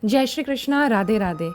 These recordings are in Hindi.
जय श्री कृष्णा, राधे राधे।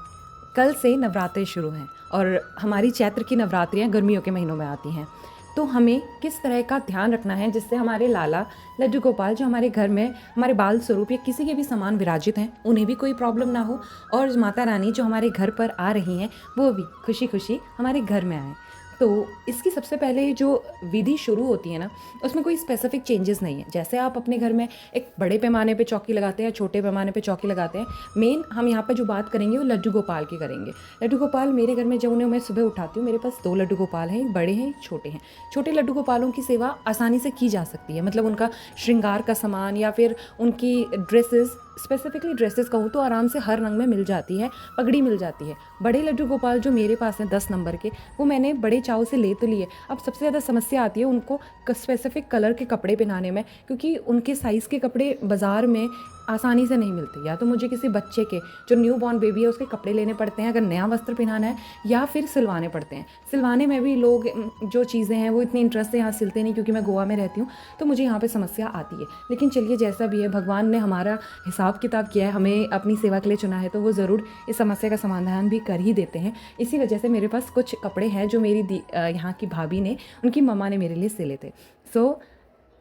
कल से नवरात्रे शुरू हैं और हमारी चैत्र की नवरात्रियां गर्मियों के महीनों में आती हैं। तो हमें किस तरह का ध्यान रखना है जिससे हमारे लाला लड्डू गोपाल जो हमारे घर में हमारे बाल स्वरूप या किसी के भी समान विराजित हैं उन्हें भी कोई प्रॉब्लम ना हो, और माता रानी जो हमारे घर पर आ रही हैं वो भी खुशी खुशी हमारे घर में आएँ। तो इसकी सबसे पहले जो विधि शुरू होती है ना, उसमें कोई स्पेसिफिक चेंजेस नहीं है। जैसे आप अपने घर में एक बड़े पैमाने पे चौकी लगाते हैं या छोटे पैमाने पे चौकी लगाते हैं, मेन हम यहाँ पर जो बात करेंगे वो लड्डू गोपाल की करेंगे। लड्डू गोपाल मेरे घर में जब उन्हें मैं सुबह उठाती हूँ, मेरे पास 2 लड्डू गोपाल हैं, एक बड़े हैं एक छोटे हैं। छोटे लड्डू गोपालों की सेवा आसानी से की जा सकती है, मतलब उनका श्रृंगार का सामान या फिर उनकी ड्रेसेस, स्पेसिफिकली ड्रेसेस कहूँ तो आराम से हर रंग में मिल जाती है, पगड़ी मिल जाती है। बड़े लड्डू गोपाल जो मेरे पास हैं 10 नंबर के, वो मैंने बड़े चाव से ले तो लिए। अब सबसे ज़्यादा समस्या आती है उनको स्पेसिफिक कलर के कपड़े पहनाने में, क्योंकि उनके साइज़ के कपड़े बाज़ार में आसानी से नहीं मिलते। या तो मुझे किसी बच्चे के जो न्यू बॉर्न बेबी है उसके कपड़े लेने पड़ते हैं अगर नया वस्त्र पहनाना है, या फिर सिलवाने पड़ते हैं। सिलवाने में भी लोग जो चीज़ें हैं वो इतनी इंटरेस्ट से यहाँ सिलते नहीं, क्योंकि मैं गोवा में रहती हूँ तो मुझे यहाँ पे समस्या आती है। लेकिन चलिए, जैसा भी है, भगवान ने हमारा हिसाब किताब किया है, हमें अपनी सेवा के लिए चुना है, तो वो ज़रूर इस समस्या का समाधान भी कर ही देते हैं। इसी वजह से मेरे पास कुछ कपड़े हैं जो मेरी यहाँ की भाभी ने, उनकी मम्मा ने मेरे लिए सिले थे।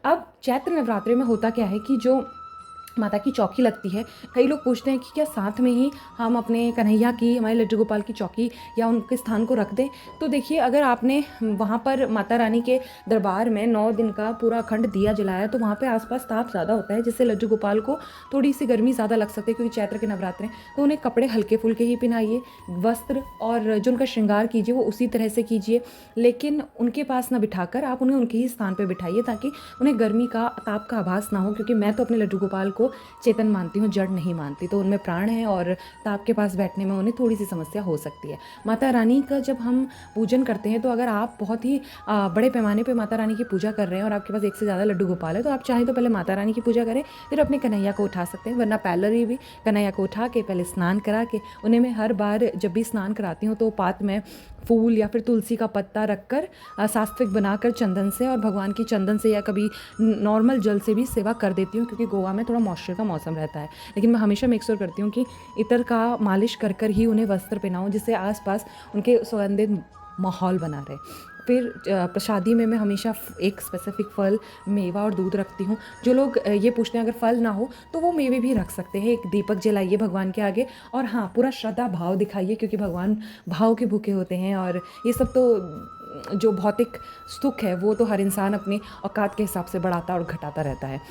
अब चैत्र नवरात्रि में होता क्या है कि जो माता की चौकी लगती है, कई लोग पूछते हैं कि क्या साथ में ही हम अपने कन्हैया की, हमारे लड्डू गोपाल की चौकी या उनके स्थान को रख दें। तो देखिए, अगर आपने वहाँ पर माता रानी के दरबार में 9 दिन का पूरा अखंड दिया जलाया तो वहाँ पे आसपास ताप ज़्यादा होता है, जिससे लड्डू गोपाल को थोड़ी सी गर्मी ज़्यादा लग सकती है, क्योंकि चैत्र के नवरात्रे हैं। तो उन्हें कपड़े हल्के फुल्के ही पहनाइए, वस्त्र और जो उनका श्रृंगार कीजिए वो उसी तरह से कीजिए, लेकिन उनके पास ना बिठाकर आप उन्हें उनके ही स्थान पर बिठाइए, ताकि उन्हें गर्मी का, ताप का आभास ना हो। क्योंकि मैं तो अपने लड्डू गोपाल को चेतन मानती हूँ, जड़ नहीं मानती, तो उनमें प्राण है और ताप के पास बैठने में उन्हें थोड़ी सी समस्या हो सकती है। माता रानी का जब हम पूजन करते हैं, तो अगर आप बहुत ही बड़े पैमाने पे माता रानी की पूजा कर रहे हैं और आपके पास एक से ज़्यादा लड्डू गोपाल है, तो आप चाहें तो पहले माता रानी की पूजा करें, फिर अपने कन्हैया को उठा सकते हैं। वरना पैलरी भी कन्हैया को उठा के पहले स्नान करा के, उन्हें मैं हर बार जब भी स्नान कराती हूँ तो पात में फूल या फिर तुलसी का पत्ता रखकर सात्विक बनाकर चंदन से, और भगवान की चंदन से या कभी नॉर्मल जल से भी सेवा कर देती हूँ, क्योंकि गोवा में थोड़ा मॉइस्चर का मौसम रहता है। लेकिन मैं हमेशा मेक श्योर करती हूँ कि इत्र का मालिश कर कर ही उन्हें वस्त्र पहनाऊँ, जिससे आसपास उनके सुगंधित माहौल बना रहे। फिर प्रसादी में मैं हमेशा एक स्पेसिफिक फल, मेवा और दूध रखती हूँ। जो लोग ये पूछते हैं अगर फल ना हो तो वो मेवे भी रख सकते हैं। एक दीपक जलाइए भगवान के आगे, और हाँ, पूरा श्रद्धा भाव दिखाइए, क्योंकि भगवान भाव के भूखे होते हैं। और ये सब तो जो भौतिक सुख है वो तो हर इंसान अपनी औकात के हिसाब से बढ़ाता और घटाता रहता है।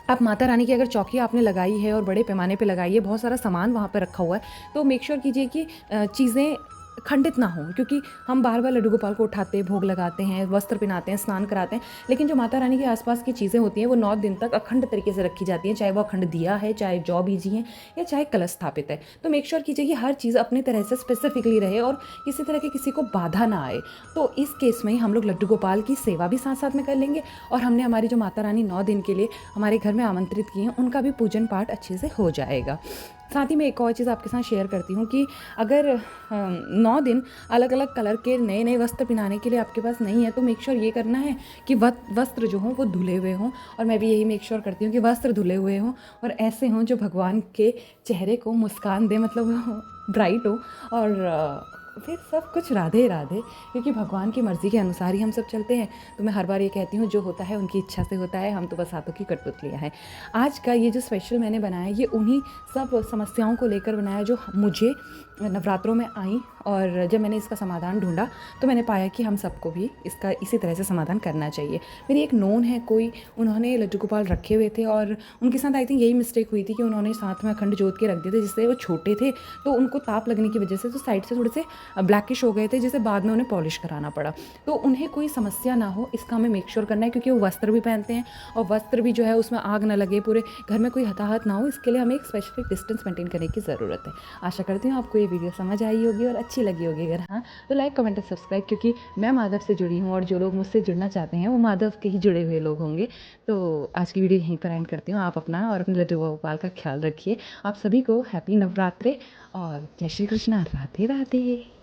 अब माता रानी की अगर चौकी आपने लगाई है और बड़े पैमाने पे लगाई है, बहुत सारा सामान वहाँ पे रखा हुआ है, तो मेक श्योर कीजिए कि चीज़ें खंडित ना हों। क्योंकि हम बार बार लड्डू गोपाल को उठाते, भोग लगाते हैं, वस्त्र पहनाते हैं, स्नान कराते हैं, लेकिन जो माता रानी के आसपास की चीज़ें होती हैं वो 9 दिन तक अखंड तरीके से रखी जाती हैं, चाहे वो अखंड दिया है, चाहे जौ बीजी है, या चाहे कलश स्थापित है। तो मेक श्योर कीजिए कि हर चीज़ अपने तरह से स्पेसिफिकली रहे और किसी तरह की किसी को बाधा ना आए। तो इस केस में हम लोग लड्डू गोपाल की सेवा भी साथ साथ में कर लेंगे, और हमने हमारी जो माता रानी 9 दिन के लिए हमारे घर में आमंत्रित की हैं उनका भी पूजन पाठ अच्छे से हो जाएगा। साथ ही मैं एक और चीज़ आपके साथ शेयर करती हूँ कि अगर 9 दिन अलग अलग कलर के नए नए वस्त्र पहनाने के लिए आपके पास नहीं है, तो मेक श्योर ये करना है कि वस्त्र जो हों वो धुले हुए हों। और मैं भी यही मेक श्योर करती हूँ कि वस्त्र धुले हुए हों और ऐसे हों जो भगवान के चेहरे को मुस्कान दे, मतलब ब्राइट हो। और फिर सब कुछ राधे राधे, क्योंकि भगवान की मर्ज़ी के अनुसार ही हम सब चलते हैं। तो मैं हर बार ये कहती हूँ, जो होता है उनकी इच्छा से होता है, हम तो बस हाथों की कठपुतलियाँ हैं। आज का ये जो स्पेशल मैंने बनाया, ये उन्हीं सब समस्याओं को लेकर बनाया जो मुझे नवरात्रों में आई, और जब मैंने इसका समाधान ढूंढा तो मैंने पाया कि हम सबको भी इसका इसी तरह से समाधान करना चाहिए। मेरी एक नोन है कोई, उन्होंने लड्डू गोपाल रखे हुए थे और उनके साथ आई थिंक यही मिस्टेक हुई थी कि उन्होंने साथ में अखंड जोत के रख दिए थे, जिससे वो छोटे थे तो उनको ताप लगने की वजह से तो साइड से थोड़े से ब्लैकिश हो गए थे, जिसे बाद में उन्हें पॉलिश कराना पड़ा। तो उन्हें कोई समस्या ना हो इसका हमें मेक श्योर करना है, क्योंकि वो वस्त्र भी पहनते हैं और वस्त्र भी जो है उसमें आग ना लगे, पूरे घर में कोई हताहत ना हो, इसके लिए हमें एक स्पेसिफिक डिस्टेंस मेंटेन करने की ज़रूरत है। आशा करती हूँ आपको ये वीडियो समझ आई होगी और अच्छी लगी होगी। अगर हाँ तो लाइक, कमेंट और सब्सक्राइब, क्योंकि मैं माधव से जुड़ी हूँ और जो लोग मुझसे जुड़ना चाहते हैं वो माधव के ही जुड़े हुए लोग होंगे। तो आज की वीडियो यहीं पर एंड करती हूँ। आप अपना और अपने लड्डू गोपाल का ख्याल रखिए। आप सभी को हैप्पी नवरात्रे और जय श्री कृष्णा, राधे राधे।